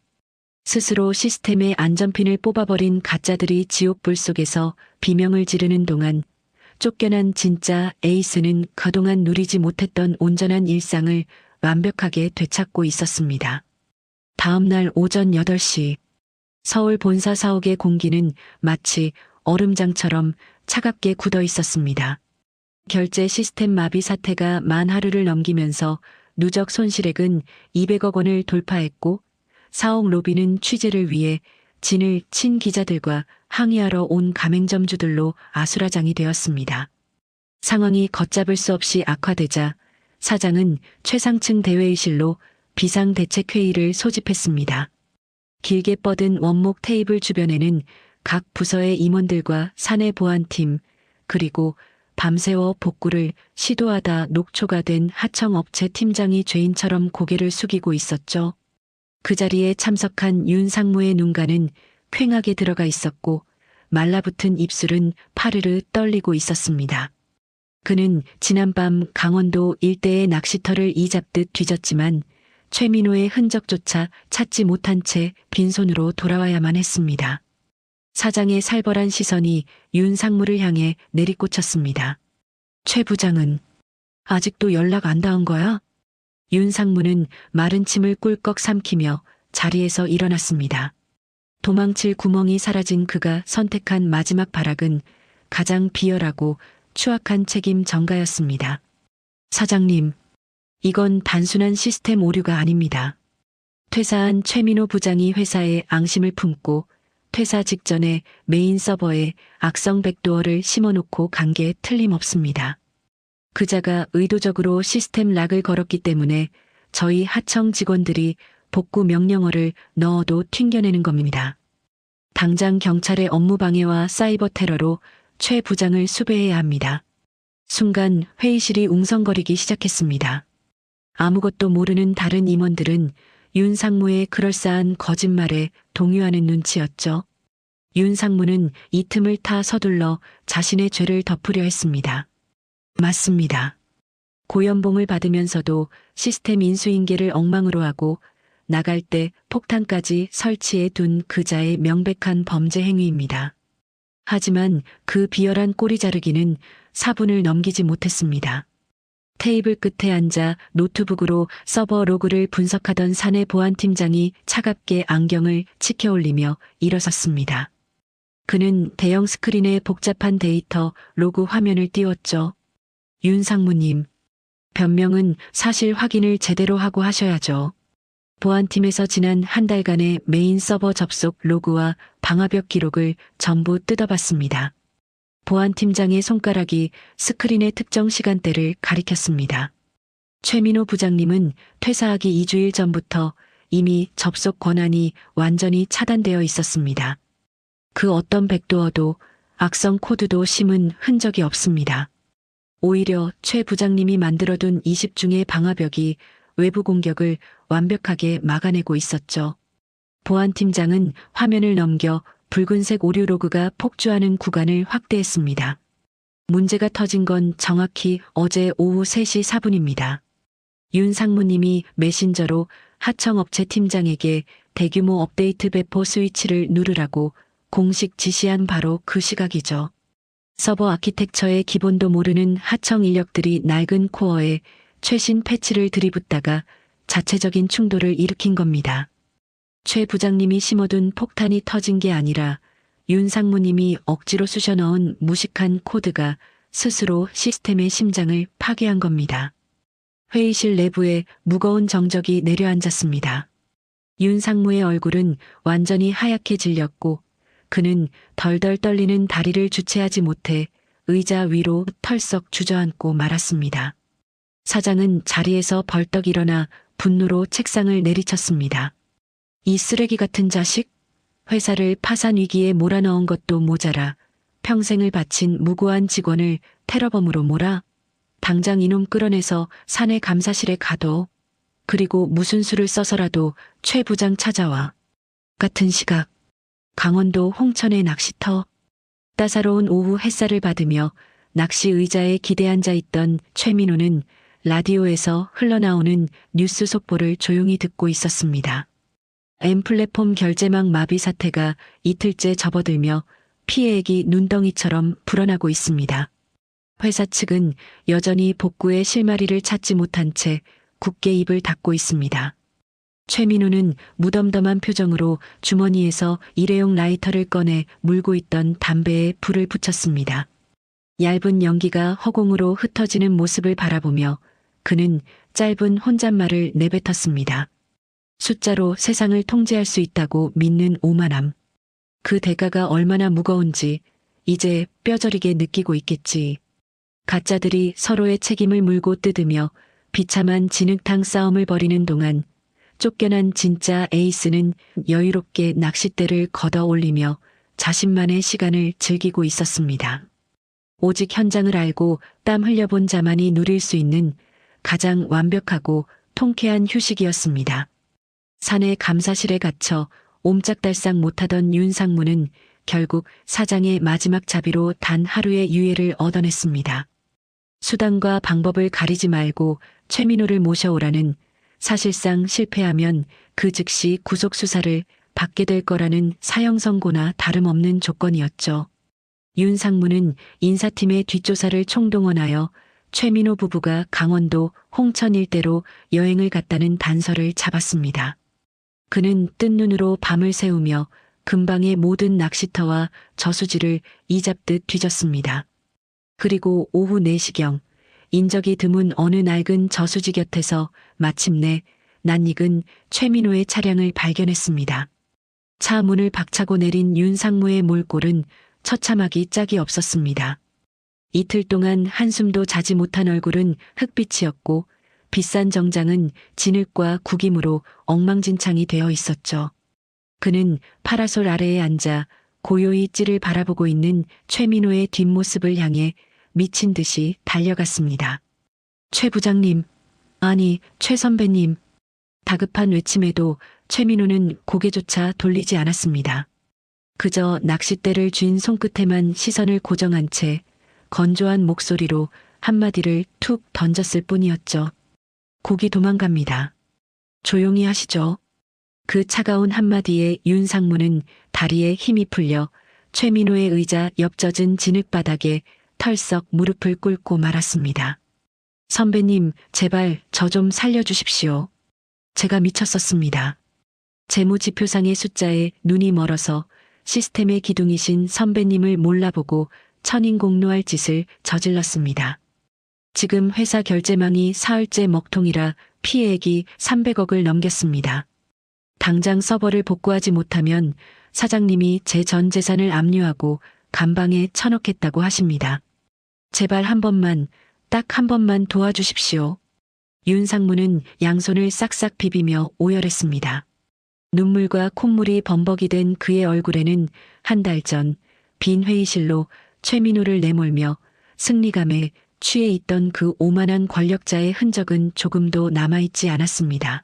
스스로 시스템의 안전핀을 뽑아버린 가짜들이 지옥불 속에서 비명을 지르는 동안 쫓겨난 진짜 에이스는 그동안 누리지 못했던 온전한 일상을 완벽하게 되찾고 있었습니다. 다음 날 오전 8시 서울 본사 사옥의 공기는 마치 얼음장처럼 차갑게 굳어 있었습니다. 결제 시스템 마비 사태가 만 하루를 넘기면서 누적 손실액은 200억 원을 돌파했고 사옥 로비는 취재를 위해 진을 친 기자들과 항의하러 온 가맹점주들로 아수라장이 되었습니다. 상황이 걷잡을 수 없이 악화되자 사장은 최상층 대회의실로 비상대책회의를 소집했습니다. 길게 뻗은 원목 테이블 주변에는 각 부서의 임원들과 사내 보안팀 그리고 밤새워 복구를 시도하다 녹초가 된 하청업체 팀장이 죄인처럼 고개를 숙이고 있었죠. 그 자리에 참석한 윤상무의 눈가는 퀭하게 들어가 있었고 말라붙은 입술은 파르르 떨리고 있었습니다. 그는 지난밤 강원도 일대의 낚시터를 이잡듯 뒤졌지만 최민호의 흔적조차 찾지 못한 채 빈손으로 돌아와야만 했습니다. 사장의 살벌한 시선이 윤상무를 향해 내리꽂혔습니다. 최 부장은 아직도 연락 안 닿은 거야? 윤상무는 마른 침을 꿀꺽 삼키며 자리에서 일어났습니다. 도망칠 구멍이 사라진 그가 선택한 마지막 발악은 가장 비열하고 추악한 책임 전가였습니다. 사장님, 이건 단순한 시스템 오류가 아닙니다. 퇴사한 최민호 부장이 회사에 앙심을 품고 퇴사 직전에 메인 서버에 악성 백도어를 심어놓고 간 게 틀림없습니다. 그자가 의도적으로 시스템 락을 걸었기 때문에 저희 하청 직원들이 복구 명령어를 넣어도 튕겨내는 겁니다. 당장 경찰의 업무 방해와 사이버 테러로 최 부장을 수배해야 합니다. 순간 회의실이 웅성거리기 시작했습니다. 아무것도 모르는 다른 임원들은 윤 상무의 그럴싸한 거짓말에 동요하는 눈치였죠. 윤 상무는 이 틈을 타 서둘러 자신의 죄를 덮으려 했습니다. 맞습니다. 고연봉을 받으면서도 시스템 인수인계를 엉망으로 하고 나갈 때 폭탄까지 설치해 둔 그자의 명백한 범죄 행위입니다. 하지만 그 비열한 꼬리 자르기는 4분을 넘기지 못했습니다. 테이블 끝에 앉아 노트북으로 서버 로그를 분석하던 사내 보안팀장이 차갑게 안경을 치켜올리며 일어섰습니다. 그는 대형 스크린에 복잡한 데이터 로그 화면을 띄웠죠. 윤 상무님, 변명은 사실 확인을 제대로 하고 하셔야죠. 보안팀에서 지난 한 달간의 메인 서버 접속 로그와 방화벽 기록을 전부 뜯어봤습니다. 보안팀장의 손가락이 스크린의 특정 시간대를 가리켰습니다. 최민호 부장님은 퇴사하기 2주일 전부터 이미 접속 권한이 완전히 차단되어 있었습니다. 그 어떤 백도어도 악성 코드도 심은 흔적이 없습니다. 오히려 최 부장님이 만들어둔 20중의 방화벽이 외부 공격을 완벽하게 막아내고 있었죠. 보안팀장은 화면을 넘겨 붉은색 오류 로그가 폭주하는 구간을 확대했습니다. 문제가 터진 건 정확히 어제 오후 3시 4분입니다. 윤 상무님이 메신저로 하청업체 팀장에게 대규모 업데이트 배포 스위치를 누르라고 공식 지시한 바로 그 시각이죠. 서버 아키텍처의 기본도 모르는 하청 인력들이 낡은 코어에 최신 패치를 들이붓다가 자체적인 충돌을 일으킨 겁니다. 최 부장님이 심어둔 폭탄이 터진 게 아니라 윤 상무님이 억지로 쑤셔 넣은 무식한 코드가 스스로 시스템의 심장을 파괴한 겁니다. 회의실 내부에 무거운 정적이 내려앉았습니다. 윤 상무의 얼굴은 완전히 하얗게 질렸고 그는 덜덜 떨리는 다리를 주체하지 못해 의자 위로 털썩 주저앉고 말았습니다. 사장은 자리에서 벌떡 일어나 분노로 책상을 내리쳤습니다. 이 쓰레기 같은 자식? 회사를 파산 위기에 몰아넣은 것도 모자라 평생을 바친 무고한 직원을 테러범으로 몰아? 당장 이놈 끌어내서 사내 감사실에 가둬. 그리고 무슨 수를 써서라도 최 부장 찾아와. 같은 시각 강원도 홍천의 낚시터. 따사로운 오후 햇살을 받으며 낚시 의자에 기대앉아 있던 최민호는 라디오에서 흘러나오는 뉴스 속보를 조용히 듣고 있었습니다. M플랫폼 결제망 마비 사태가 이틀째 접어들며 피해액이 눈덩이처럼 불어나고 있습니다. 회사 측은 여전히 복구의 실마리를 찾지 못한 채 굳게 입을 닫고 있습니다. 최민호는 무덤덤한 표정으로 주머니에서 일회용 라이터를 꺼내 물고 있던 담배에 불을 붙였습니다. 얇은 연기가 허공으로 흩어지는 모습을 바라보며 그는 짧은 혼잣말을 내뱉었습니다. 숫자로 세상을 통제할 수 있다고 믿는 오만함. 그 대가가 얼마나 무거운지 이제 뼈저리게 느끼고 있겠지. 가짜들이 서로의 책임을 물고 뜯으며 비참한 진흙탕 싸움을 벌이는 동안 쫓겨난 진짜 에이스는 여유롭게 낚싯대를 걷어 올리며 자신만의 시간을 즐기고 있었습니다. 오직 현장을 알고 땀 흘려본 자만이 누릴 수 있는 가장 완벽하고 통쾌한 휴식이었습니다. 사내 감사실에 갇혀 옴짝달싹 못하던 윤 상무는 결국 사장의 마지막 자비로 단 하루의 유예를 얻어냈습니다. 수단과 방법을 가리지 말고 최민호를 모셔오라는, 사실상 실패하면 그 즉시 구속수사를 받게 될 거라는 사형 선고나 다름없는 조건이었죠. 윤 상무는 인사팀의 뒷조사를 총동원하여 최민호 부부가 강원도 홍천 일대로 여행을 갔다는 단서를 잡았습니다. 그는 뜬 눈으로 밤을 새우며 근방의 모든 낚시터와 저수지를 이잡듯 뒤졌습니다. 그리고 오후 4시경 인적이 드문 어느 낡은 저수지 곁에서 마침내 낯익은 최민호의 차량을 발견했습니다. 차 문을 박차고 내린 윤상무의 몰골은 처참하기 짝이 없었습니다. 이틀 동안 한숨도 자지 못한 얼굴은 흑빛이었고 비싼 정장은 진흙과 구김으로 엉망진창이 되어 있었죠. 그는 파라솔 아래에 앉아 고요히 찌를 바라보고 있는 최민호의 뒷모습을 향해 미친 듯이 달려갔습니다. 최 부장님, 아니 최 선배님. 다급한 외침에도 최민호는 고개조차 돌리지 않았습니다. 그저 낚싯대를 쥔 손끝에만 시선을 고정한 채 건조한 목소리로 한마디를 툭 던졌을 뿐이었죠. 고기 도망갑니다. 조용히 하시죠. 그 차가운 한마디에 윤상무는 다리에 힘이 풀려 최민호의 의자 옆 젖은 진흙바닥에 털썩 무릎을 꿇고 말았습니다. 선배님, 제발 저 좀 살려주십시오. 제가 미쳤었습니다. 재무지표상의 숫자에 눈이 멀어서 시스템의 기둥이신 선배님을 몰라보고 천인공노할 짓을 저질렀습니다. 지금 회사 결제망이 사흘째 먹통이라 피해액이 300억을 넘겼습니다. 당장 서버를 복구하지 못하면 사장님이 제 전 재산을 압류하고 감방에 쳐넣겠다고 하십니다. 제발 한 번만, 딱 한 번만 도와주십시오. 윤상무는 양손을 싹싹 비비며 오열했습니다. 눈물과 콧물이 범벅이 된 그의 얼굴에는 한 달 전 빈 회의실로 최민호를 내몰며 승리감에 취해 있던 그 오만한 권력자의 흔적은 조금도 남아있지 않았습니다.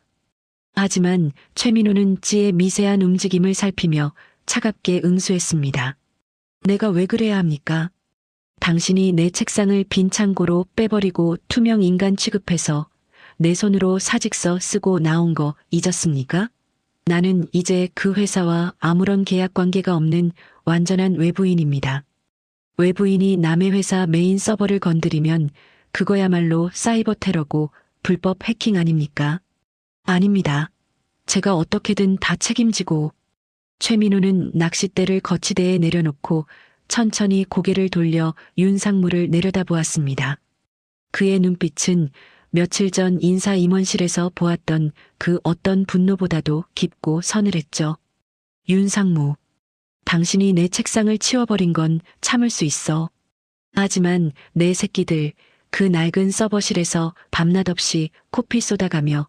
하지만 최민호는 찌의 미세한 움직임을 살피며 차갑게 응수했습니다. 내가 왜 그래야 합니까? 당신이 내 책상을 빈 창고로 빼버리고 투명 인간 취급해서 내 손으로 사직서 쓰고 나온 거 잊었습니까? 나는 이제 그 회사와 아무런 계약 관계가 없는 완전한 외부인입니다. 외부인이 남의 회사 메인 서버를 건드리면 그거야말로 사이버 테러고 불법 해킹 아닙니까? 아닙니다. 제가 어떻게든 다 책임지고. 최민호는 낚싯대를 거치대에 내려놓고 천천히 고개를 돌려 윤상무를 내려다보았습니다. 그의 눈빛은 며칠 전 인사임원실에서 보았던 그 어떤 분노보다도 깊고 서늘했죠. 윤상무, 당신이 내 책상을 치워버린 건 참을 수 있어. 하지만 내 새끼들, 그 낡은 서버실에서 밤낮 없이 코피 쏟아가며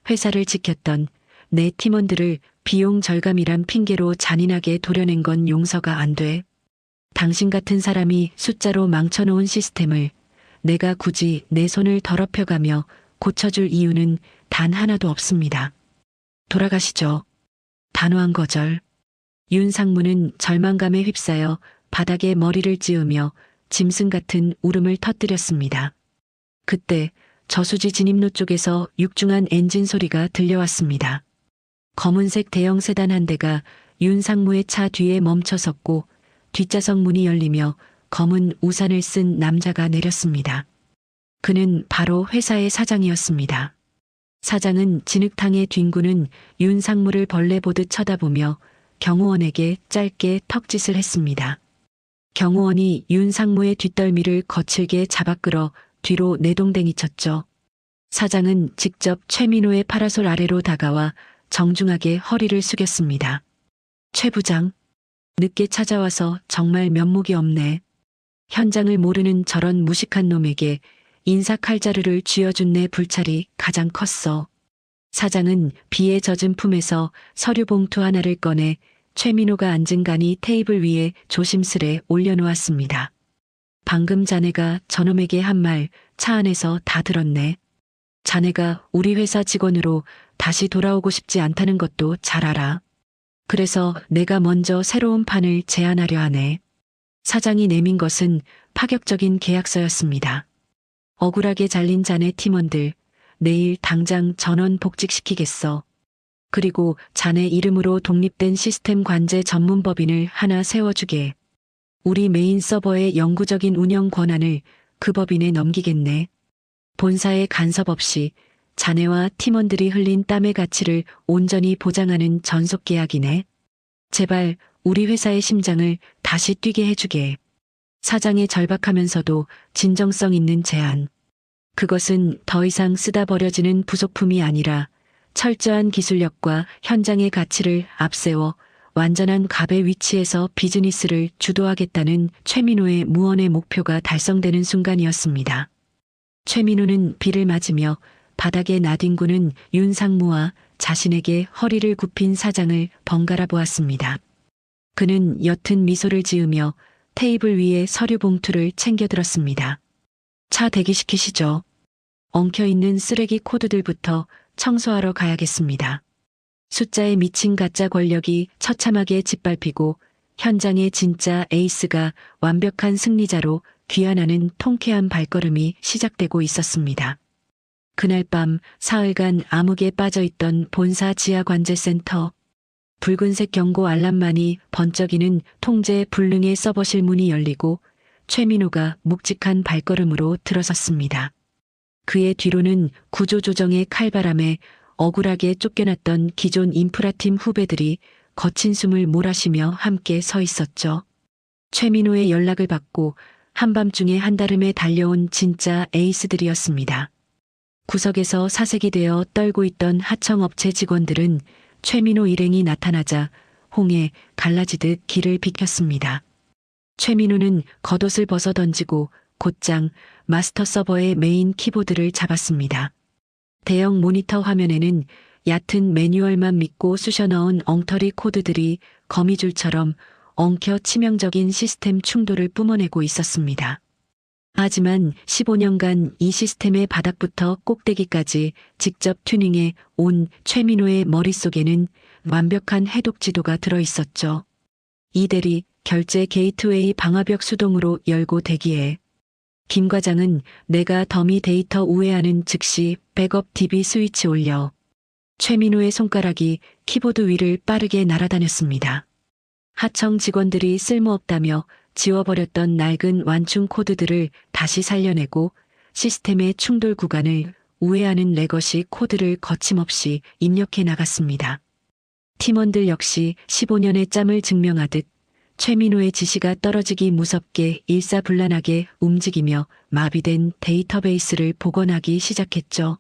회사를 지켰던 내 팀원들을 비용 절감이란 핑계로 잔인하게 도려낸 건 용서가 안 돼. 당신 같은 사람이 숫자로 망쳐놓은 시스템을 내가 굳이 내 손을 더럽혀가며 고쳐줄 이유는 단 하나도 없습니다. 돌아가시죠. 단호한 거절. 윤상무는 절망감에 휩싸여 바닥에 머리를 찌우며 짐승 같은 울음을 터뜨렸습니다. 그때 저수지 진입로 쪽에서 육중한 엔진 소리가 들려왔습니다. 검은색 대형 세단 한 대가 윤상무의 차 뒤에 멈춰섰고 뒷좌석 문이 열리며 검은 우산을 쓴 남자가 내렸습니다. 그는 바로 회사의 사장이었습니다. 사장은 진흙탕에 뒹구는 윤상무를 벌레 보듯 쳐다보며 경호원에게 짧게 턱짓을 했습니다. 경호원이 윤상무의 뒷덜미를 거칠게 잡아끌어 뒤로 내동댕이 쳤죠. 사장은 직접 최민호의 파라솔 아래로 다가와 정중하게 허리를 숙였습니다. 최 부장, 늦게 찾아와서 정말 면목이 없네. 현장을 모르는 저런 무식한 놈에게 인사 칼자루를 쥐어준 내 불찰이 가장 컸어. 사장은 비에 젖은 품에서 서류 봉투 하나를 꺼내 최민호가 앉은 간이 테이블 위에 조심스레 올려놓았습니다. 방금 자네가 저놈에게 한 말 차 안에서 다 들었네. 자네가 우리 회사 직원으로 다시 돌아오고 싶지 않다는 것도 잘 알아. 그래서 내가 먼저 새로운 판을 제안하려 하네. 사장이 내민 것은 파격적인 계약서였습니다. 억울하게 잘린 자네 팀원들 내일 당장 전원 복직시키겠어. 그리고 자네 이름으로 독립된 시스템 관제 전문 법인을 하나 세워주게. 우리 메인 서버의 영구적인 운영 권한을 그 법인에 넘기겠네. 본사의 간섭 없이 자네와 팀원들이 흘린 땀의 가치를 온전히 보장하는 전속 계약이네. 제발 우리 회사의 심장을 다시 뛰게 해주게. 사장의 절박하면서도 진정성 있는 제안. 그것은 더 이상 쓰다 버려지는 부속품이 아니라 철저한 기술력과 현장의 가치를 앞세워 완전한 갑의 위치에서 비즈니스를 주도하겠다는 최민호의 무언의 목표가 달성되는 순간이었습니다. 최민호는 비를 맞으며 바닥에 나뒹구는 윤상무와 자신에게 허리를 굽힌 사장을 번갈아 보았습니다. 그는 옅은 미소를 지으며 테이블 위에 서류 봉투를 챙겨들었습니다. 차 대기시키시죠. 엉켜있는 쓰레기 코드들부터 청소하러 가야겠습니다. 숫자에 미친 가짜 권력이 처참하게 짓밟히고 현장의 진짜 에이스가 완벽한 승리자로 귀환하는 통쾌한 발걸음이 시작되고 있었습니다. 그날 밤 사흘간 암흑에 빠져있던 본사 지하관제센터. 붉은색 경고 알람만이 번쩍이는 통제 불능의 서버실 문이 열리고 최민호가 묵직한 발걸음으로 들어섰습니다. 그의 뒤로는 구조조정의 칼바람에 억울하게 쫓겨났던 기존 인프라팀 후배들이 거친 숨을 몰아쉬며 함께 서 있었죠. 최민호의 연락을 받고 한밤중에 한달음에 달려온 진짜 에이스들이었습니다. 구석에서 사색이 되어 떨고 있던 하청업체 직원들은 최민호 일행이 나타나자 홍해 갈라지듯 길을 비켰습니다. 최민호는 겉옷을 벗어 던지고 곧장 마스터 서버의 메인 키보드를 잡았습니다. 대형 모니터 화면에는 얕은 매뉴얼만 믿고 쑤셔넣은 엉터리 코드들이 거미줄처럼 엉켜 치명적인 시스템 충돌을 뿜어내고 있었습니다. 하지만 15년간 이 시스템의 바닥부터 꼭대기까지 직접 튜닝해 온 최민호의 머릿속에는 완벽한 해독 지도가 들어있었죠. 이대리 결제 게이트웨이 방화벽 수동으로 열고 대기해. 김 과장은 내가 더미 데이터 우회하는 즉시 백업 DB 스위치 올려. 최민호의 손가락이 키보드 위를 빠르게 날아다녔습니다. 하청 직원들이 쓸모없다며 지워버렸던 낡은 완충 코드들을 다시 살려내고 시스템의 충돌 구간을 우회하는 레거시 코드를 거침없이 입력해 나갔습니다. 팀원들 역시 15년의 짬을 증명하듯 최민호의 지시가 떨어지기 무섭게 일사불란하게 움직이며 마비된 데이터베이스를 복원하기 시작했죠.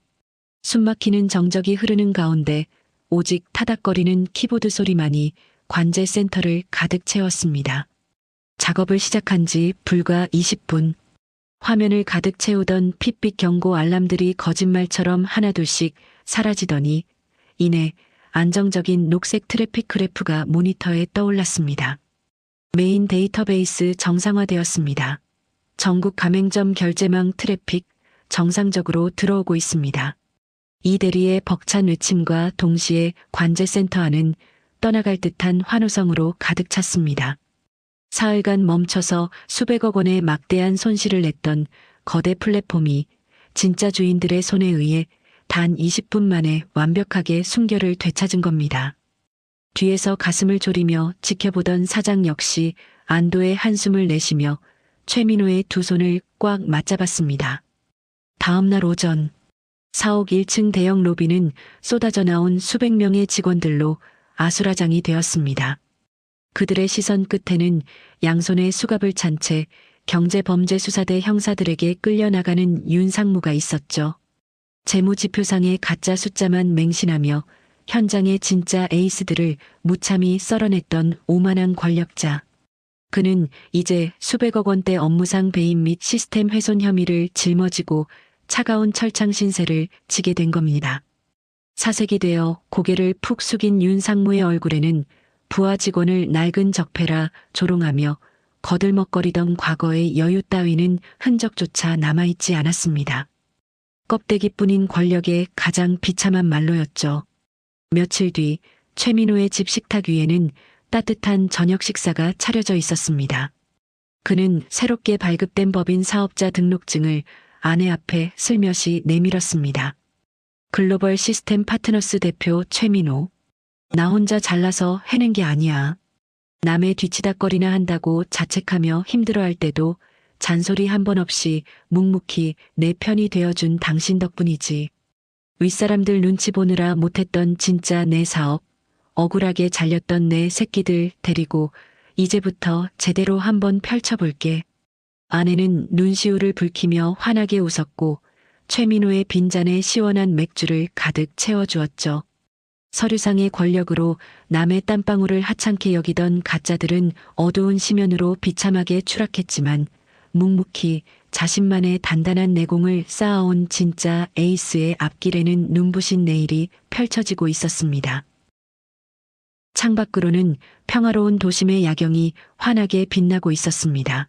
숨막히는 정적이 흐르는 가운데 오직 타닥거리는 키보드 소리만이 관제 센터를 가득 채웠습니다. 작업을 시작한 지 불과 20분. 화면을 가득 채우던 핏빛 경고 알람들이 거짓말처럼 하나둘씩 사라지더니 이내 안정적인 녹색 트래픽 그래프가 모니터에 떠올랐습니다. 메인 데이터베이스 정상화되었습니다. 전국 가맹점 결제망 트래픽 정상적으로 들어오고 있습니다. 이 대리의 벅찬 외침과 동시에 관제센터 안은 떠나갈 듯한 환호성으로 가득 찼습니다. 사흘간 멈춰서 수백억 원의 막대한 손실을 냈던 거대 플랫폼이 진짜 주인들의 손에 의해 단 20분 만에 완벽하게 순결을 되찾은 겁니다. 뒤에서 가슴을 졸이며 지켜보던 사장 역시 안도의 한숨을 내쉬며 최민호의 두 손을 꽉 맞잡았습니다. 다음 날 오전 사옥 1층 대형 로비는 쏟아져 나온 수백 명의 직원들로 아수라장이 되었습니다. 그들의 시선 끝에는 양손에 수갑을 찬 채 경제범죄수사대 형사들에게 끌려나가는 윤상무가 있었죠. 재무지표상의 가짜 숫자만 맹신하며 현장의 진짜 에이스들을 무참히 썰어냈던 오만한 권력자. 그는 이제 수백억 원대 업무상 배임 및 시스템 훼손 혐의를 짊어지고 차가운 철창 신세를 지게 된 겁니다. 사색이 되어 고개를 푹 숙인 윤상무의 얼굴에는 부하 직원을 낡은 적폐라 조롱하며 거들먹거리던 과거의 여유 따위는 흔적조차 남아있지 않았습니다. 껍데기뿐인 권력의 가장 비참한 말로였죠. 며칠 뒤 최민호의 집 식탁 위에는 따뜻한 저녁 식사가 차려져 있었습니다. 그는 새롭게 발급된 법인 사업자 등록증을 아내 앞에 슬며시 내밀었습니다. 글로벌 시스템 파트너스 대표 최민호. 나 혼자 잘나서 해낸 게 아니야. 남의 뒤치다거리나 한다고 자책하며 힘들어할 때도 잔소리 한 번 없이 묵묵히 내 편이 되어준 당신 덕분이지. 윗사람들 눈치 보느라 못했던 진짜 내 사업, 억울하게 잘렸던 내 새끼들 데리고 이제부터 제대로 한번 펼쳐볼게. 아내는 눈시울을 붉히며 환하게 웃었고 최민호의 빈잔에 시원한 맥주를 가득 채워주었죠. 서류상의 권력으로 남의 땀방울을 하찮게 여기던 가짜들은 어두운 심연으로 비참하게 추락했지만 묵묵히 자신만의 단단한 내공을 쌓아온 진짜 에이스의 앞길에는 눈부신 내일이 펼쳐지고 있었습니다. 창밖으로는 평화로운 도심의 야경이 환하게 빛나고 있었습니다.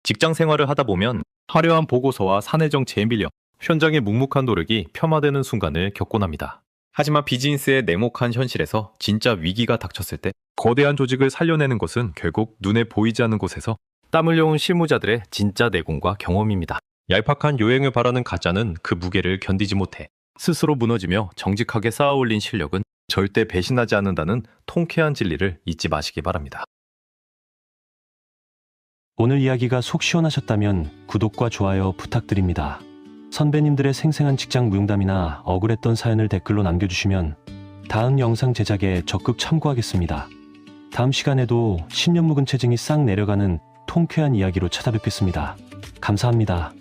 직장 생활을 하다 보면 화려한 보고서와 사내 정치에 밀려 현장의 묵묵한 노력이 폄하되는 순간을 겪곤 합니다. 하지만 비즈니스의 냉혹한 현실에서 진짜 위기가 닥쳤을 때 거대한 조직을 살려내는 것은 결국 눈에 보이지 않는 곳에서 땀 흘려온 실무자들의 진짜 내공과 경험입니다. 얄팍한 요행을 바라는 가짜는 그 무게를 견디지 못해 스스로 무너지며 정직하게 쌓아올린 실력은 절대 배신하지 않는다는 통쾌한 진리를 잊지 마시기 바랍니다. 오늘 이야기가 속 시원하셨다면 구독과 좋아요 부탁드립니다. 선배님들의 생생한 직장 무용담이나 억울했던 사연을 댓글로 남겨주시면 다음 영상 제작에 적극 참고하겠습니다. 다음 시간에도 10년 묵은 체증이 싹 내려가는 통쾌한 이야기로 찾아뵙겠습니다. 감사합니다.